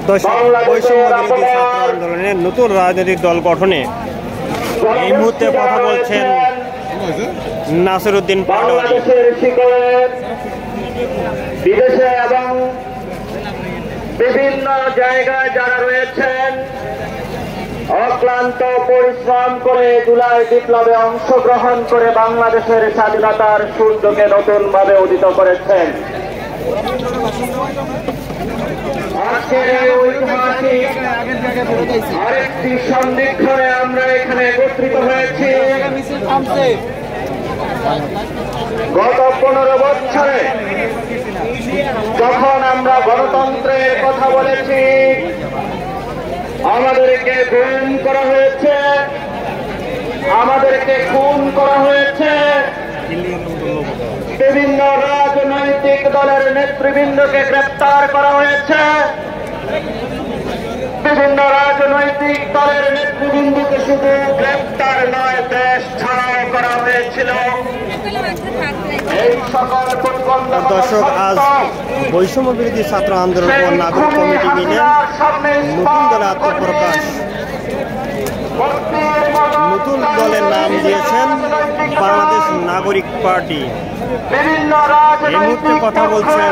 বৈষম্য বিরোধী ছাত্র আন্দোলনের নতুন রাজনৈতিক দল গঠনে এই মুহূর্তে কথা বলছেন নাসিরউদ্দিন পাটোয়ারী। বিদেশে এবং বিভিন্ন জায়গায় যারা রয়েছেন অক্লান্ত পরিশ্রম করে জুলাই বিপ্লবে অংশগ্রহণ করে বাংলাদেশের স্বাধীনতার সূর্যকে নতুন ভাবে উদিত করেছেন। আজকের এই ঐতিহাসিক আরেকটি সন্ধিক্ষণে আমরা এখানে একত্রিত হয়েছি। গত 15 বছরে যখন আমরা গণতন্ত্রের কথা বলেছি, আমাদেরকে গুম করা হয়েছে, আমাদেরকে খুন করা হয়েছে, বিভিন্ন রাজনৈতিক দলের নেতৃবৃন্দকে গ্রেপ্তার করা হয়েছে, বিভিন্ন রাজনৈতিক দলের নেতৃবৃন্দকে শুধু গ্রেপ্তার নয়, দেশ ছাড়াও করা হয়েছিল। এই সকল দর্শক, আজ বৈষম্য বিরোধী ছাত্র আন্দোলন ও নাগরিক কমিটি মিলে নতুন দলের আত্মপ্রকাশ। নতুন দলের নাম দিয়েছেন বাংলাদেশ নাগরিক পার্টি। এই মুহূর্তে কথা বলছেন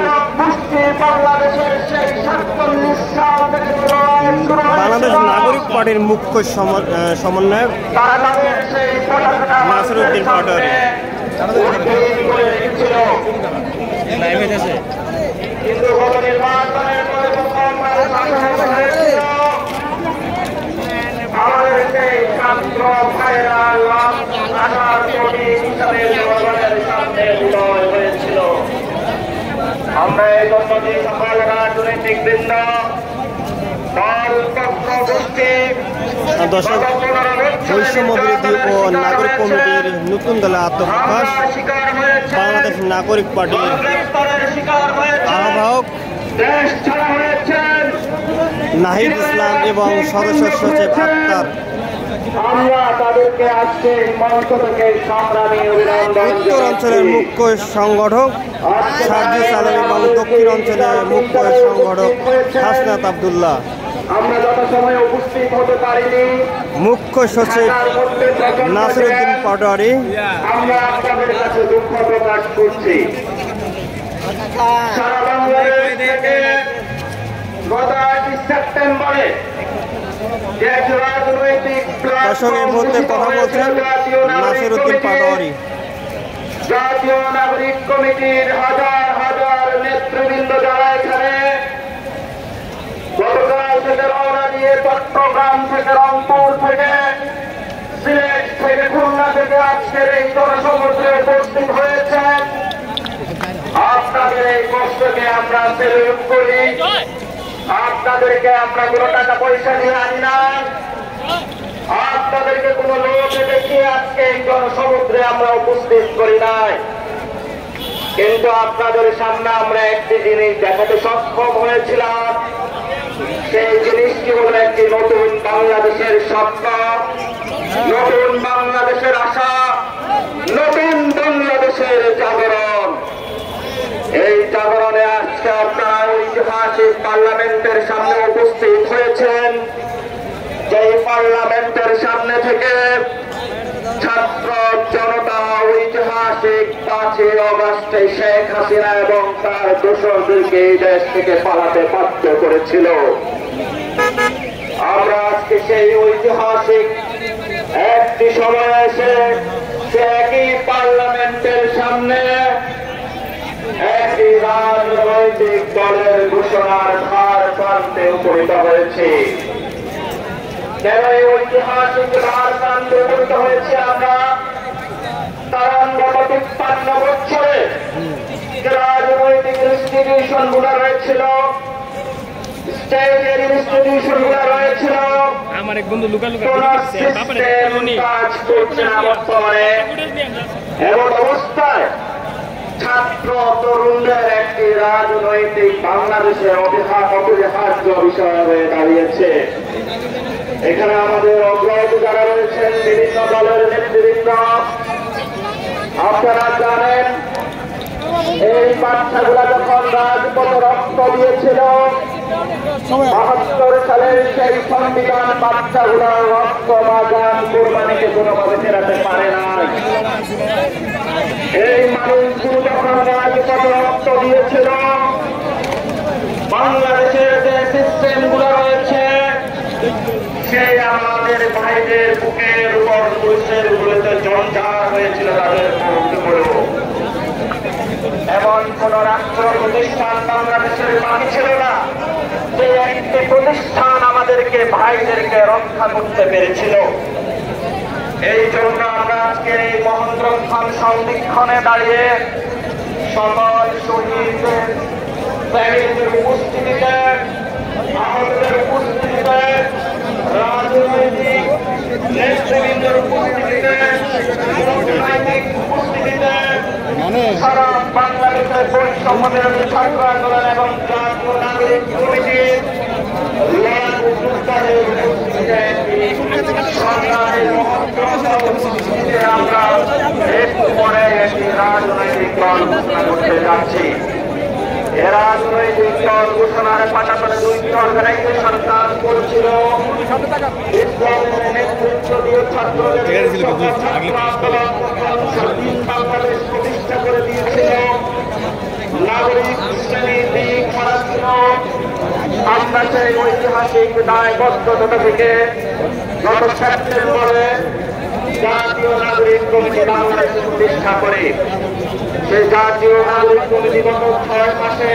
বাংলাদেশ নাগরিক পার্টির মুখ্য সমন্বয়ক নাসিরউদ্দিন পাটোয়ারী। আমরা এই জন্য যে সকল রাজনৈতিক বৃন্দ দল পক্ষ গোষ্ঠী দর্শক, বৈষম্য বিরোধী ও নাগরিক কমিটির নতুন দলে আত্মপ্রকাশ। বাংলাদেশ নাগরিক পার্টির আহ্বায়ক নাহিদ ইসলাম এবং সদস্য সচিব আক্তার, আমরা তাদেরকে আজকে মঞ্চ থেকে সংগ্রামী অভিনন্দন। উত্তর অঞ্চলের মুখ্য সংগঠক সার্জিস আলম এবং দক্ষিণ অঞ্চলের মুখ্য সংগঠক হাসনাত আব্দুল্লাহ। আমরা যথাসময়ে উপস্থিত হতে পারিনি, মুখ্য সচিব নাসিরউদ্দিন পাটোয়ারী। আমরা আপনাদের কাছে দুঃখ প্রকাশ করছি। সারা বাংলাদেশ থেকে গত 8 সেপ্টেম্বরে দর্শক, এই মুহূর্তে কথা বলছেন নাসিরউদ্দিন পাটোয়ারী। জাতীয় নাগরিক কমিটির হাজার হাজার নেতৃবৃন্দ যারা এখানে গতকাল থেকে রওনা দিয়ে চট্টগ্রাম থেকে, রংপুর থেকে, সিলেট থেকে, খুলনা থেকে আজকের এই জনসমুদ্রে উপস্থিত হয়েছেন, আপনাদের এই কষ্টকে আমরা সেলুট করি। আপনাদেরকে আমরা কোনো টাকা পয়সা নিয়ে আনি না, আপনাদেরকে কোনো লোকে দেখিয়ে আজকে এই জনসমুদ্রে আমরা উপস্থিত করি নাই। কিন্তু আপনাদের সামনে আমরা একটি জিনিস দেখাতে সক্ষম হয়েছিলাম। সেই জিনিসটি হল একটি নতুন বাংলাদেশের স্বপ্ন, নতুন বাংলাদেশের আশা, নতুন বাংলাদেশের জাগরণ। এই জাগরণে আজকে আপনারা ঐতিহাসিক পার্লামেন্টের সামনে উপস্থিত হয়েছেন। যেই পার্লামেন্টের সামনে থেকে ছাত্র জনতা ঐতিহাসিক 5 অগস্টে শেখ হাসিনা এবং তার দোসরদেরকে এই দেশ থেকে পালাতে বাধ্য করেছিল। আমরা আজকে সেই ঐতিহাসিক একটি সময় এসে সে একই পার্লামেন্টের সামনে একটি রাজনৈতিক দলের ঘোষণার ধার প্রান্তে উপনীত হয়েছে। কেন এই ঐতিহাসিক ধার প্রান্তে উপনীত হয়েছে? আমরা তারা গত 53 বছরে যে রাজনৈতিক ইনস্টিটিউশন গুলো রয়েছিল, স্টেটের ইনস্টিটিউশন গুলো রয়েছিল, আমার এক বন্ধু লুকা লুকা কাজ করছে না বর্তমানে। এমন অবস্থায় ছাত্র তরুণদের একটি রাজনৈতিক বাংলাদেশের অপরিহার্য বিষয় হয়ে দাঁড়িয়েছে। এখানে আমাদের অগ্রগতি যারা রয়েছেন বিভিন্ন দলের নেতৃবৃন্দ, আপনারা জানেন এই বাচ্চাগুলা যখন রাজপথে রক্ত দিয়েছিল ৭২ সালের সেই সংবিধান বাচ্চাগুলার রক্ত বা জান কোরবানিকে কোনোভাবে ফেরাতে পারে না। এই মানুষগুলো যখন রাজপথে রক্ত দিয়েছিল, বাংলাদেশের যে সিস্টেম গুলো রয়েছে সেই আমাদের ভাইদের বুকের উপর পুলিশের গুলোতে জঞ্জাল হয়েছিল তাদের উপরেও। এমন কোন রাষ্ট্র প্রতিষ্ঠান বাংলাদেশের বাকি ছিল না যে একটি প্রতিষ্ঠান আমাদেরকে ভাইদেরকে রক্ষা করতে পেরেছিল। এই জন্য আমরা আজকে এই মহেন্দ্রক্ষণ সন্ধিক্ষণে দাঁড়িয়ে সকল শহীদদের ফ্যামিলিদের উপস্থিতিতে, আহতদের উপস্থিতিতে, রাজনৈতিক নেতৃবৃন্দের উপস্থিতিতে, রাজনৈতিক উপস্থিতিতে সারা বাংলাদেশের বৈষম্য বিরোধী ছাত্র আন্দোলন এবং জাতীয় নাগরিক কমিটির আমরা একটু পরে একটি রাজনৈতিক দল ঘোষণা করতে যাচ্ছি। এ রাজনৈতিক দল ঘোষণার পাশাপাশি দুইটি অর্গানাইজেশন কাজ করছিল। ইসলামের নেতৃত্ব দিয়ে ছাত্রদের বাংলাদেশ প্রতিষ্ঠা করে দিয়েছিল। নাগরিক শ্রেণী দিক খারাপ ছিল। আমরা সেই ঐতিহাসিক দায়বদ্ধতা থেকে গত সেপ্টেম্বরে জাতীয় নাগরিক কমিটি বাংলাদেশ প্রতিষ্ঠা করে সেই জাতীয় নাগরিক কমিটি গত ৬ মাসে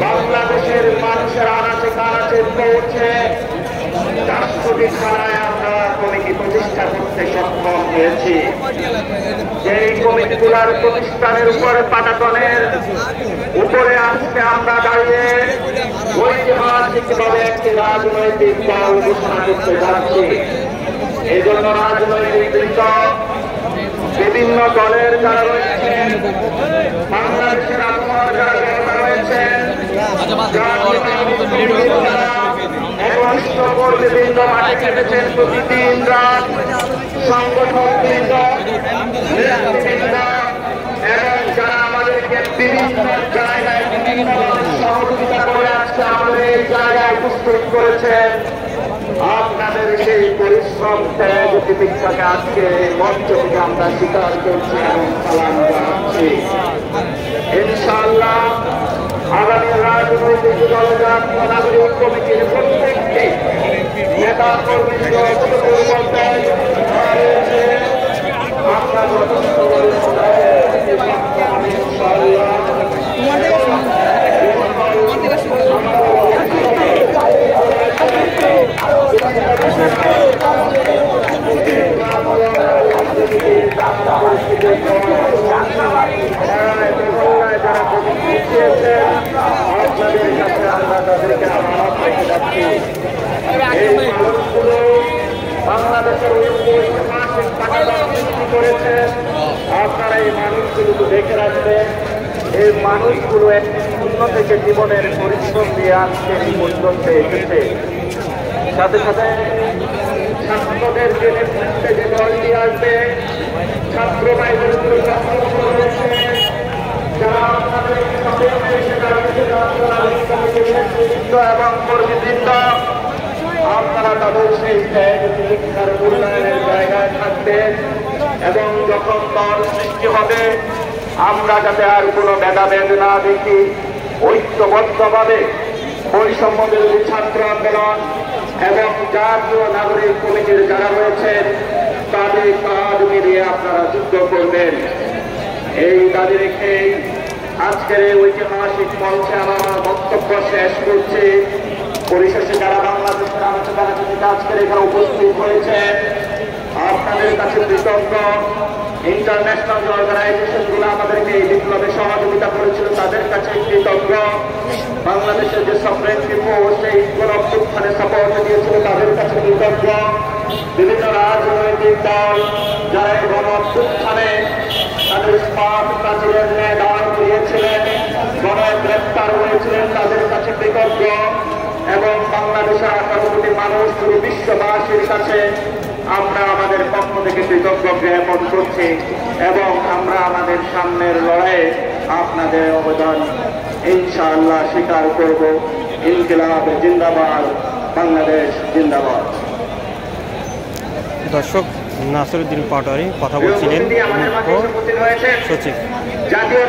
বাংলাদেশের মানুষের আনাচে কানাচে পৌঁছে ৪০০টি থানায় আমরা কমিটি প্রতিষ্ঠা করতে সক্ষম হয়েছি। এই কমিটিগুলার প্রতিষ্ঠানের উপরে পাটাতনের উপরে আজকে আমরা দাঁড়িয়ে ঐতিহাসিকভাবে একটি রাজনৈতিক দল ঘোষণা করতে যাচ্ছি। এই জন্য রাজনৈতিক দল বিভিন্ন দলের যারা রয়েছেন, বাংলাদেশের আবহাওয়ার যারা নেতা রয়েছেন, বিভিন্ন মাঠে কেটেছেন প্রতিদিন রাত, সংগঠনবৃন্দ এবং যারা আমাদেরকে বিভিন্ন জায়গায় বিভিন্ন সহযোগিতা করে আসছে, আমাদের এই জায়গায় উপস্থিত করেছেন। আপনাদের সেই পরিশ্রম ত্যাগ প্রতীক্ষাকে আজকে মঞ্চ থেকে আমরা স্বীকার করছি এবং সালাম জানাচ্ছি। ইনশাআল্লাহ আগামী রাজনৈতিক দল জাতীয় নাগরিক কমিটির প্রত্যেকটি নেতা কর্মীকে আমরা যথেষ্ট বাংলাদেশের করেছেন। আপনারা এই মানুষগুলো দেখে রাখবেন। এই মানুষগুলো একটি শূন্য থেকে জীবনের পরিশ্রম দিয়ে আজকে এই পর্যন্ত এসেছে। সাথে সাথে ছাত্রদের যে নেতৃত্বে যে দলটি আসবে, ছাত্র ভাইদের যারা আপনাদের এবং কর্মীবৃন্দ, আপনারা তাদের সেই শিক্ষার উন্নয়নের জায়গায় থাকবেন এবং যখন দল সৃষ্টি হবে আমরা যাতে আর কোনো ভেদাভেদ না দেখি, ঐক্যবদ্ধভাবে বৈষম্য বিরোধী ছাত্র আন্দোলন এবং জাতীয় নাগরিক কমিটির যারা রয়েছেন তাদের কাজ মিলিয়ে আপনারা যুদ্ধ করবেন। এই দাবি রেখে আজকের এই ঐতিহাসিক মঞ্চে আমার বক্তব্য শেষ করছি। পরিশেষে যারা বাংলাদেশের আলোচনা আজকের এখানে উপস্থিত হয়েছে আপনাদের কাছে কৃতজ্ঞ। ইন্টারন্যাশনাল যে অর্গানাইজেশনগুলো আমাদেরকে এই বিপ্লবে সহযোগিতা করেছিল তাদের কাছে কৃতজ্ঞ। বাংলাদেশের যে সফরেন্সি ফোর্স এই গণঅভ্যুত্থানে সাপোর্ট দিয়েছিল তাদের কাছে কৃতজ্ঞ। বিভিন্ন রাজনৈতিক দল যারা এই গণঅভ্যুত্থানে তাদের স্পাত প্রাচীরের ন্যায় দাঁড় করিয়েছিলেন, গণগ্রেপ্তার হয়েছিলেন, তাদের কাছে কৃতজ্ঞ। এবং বাংলাদেশের 18 কোটি মানুষ পুরো বিশ্ববাসীর কাছে আমরা আমাদের পক্ষ থেকে কৃতজ্ঞ জ্ঞাপন করছি এবং আমরা আমাদের সামনের লড়াইয়ে আপনাদের অবদান ইনশাআল্লাহ স্বীকার করব। ইনকিলাব জিন্দাবাদ, বাংলাদেশ জিন্দাবাদ। দর্শক, নাসিরউদ্দিন পাটোয়ারি কথা বলছিলেন মুখ্য সচিব। জাতীয়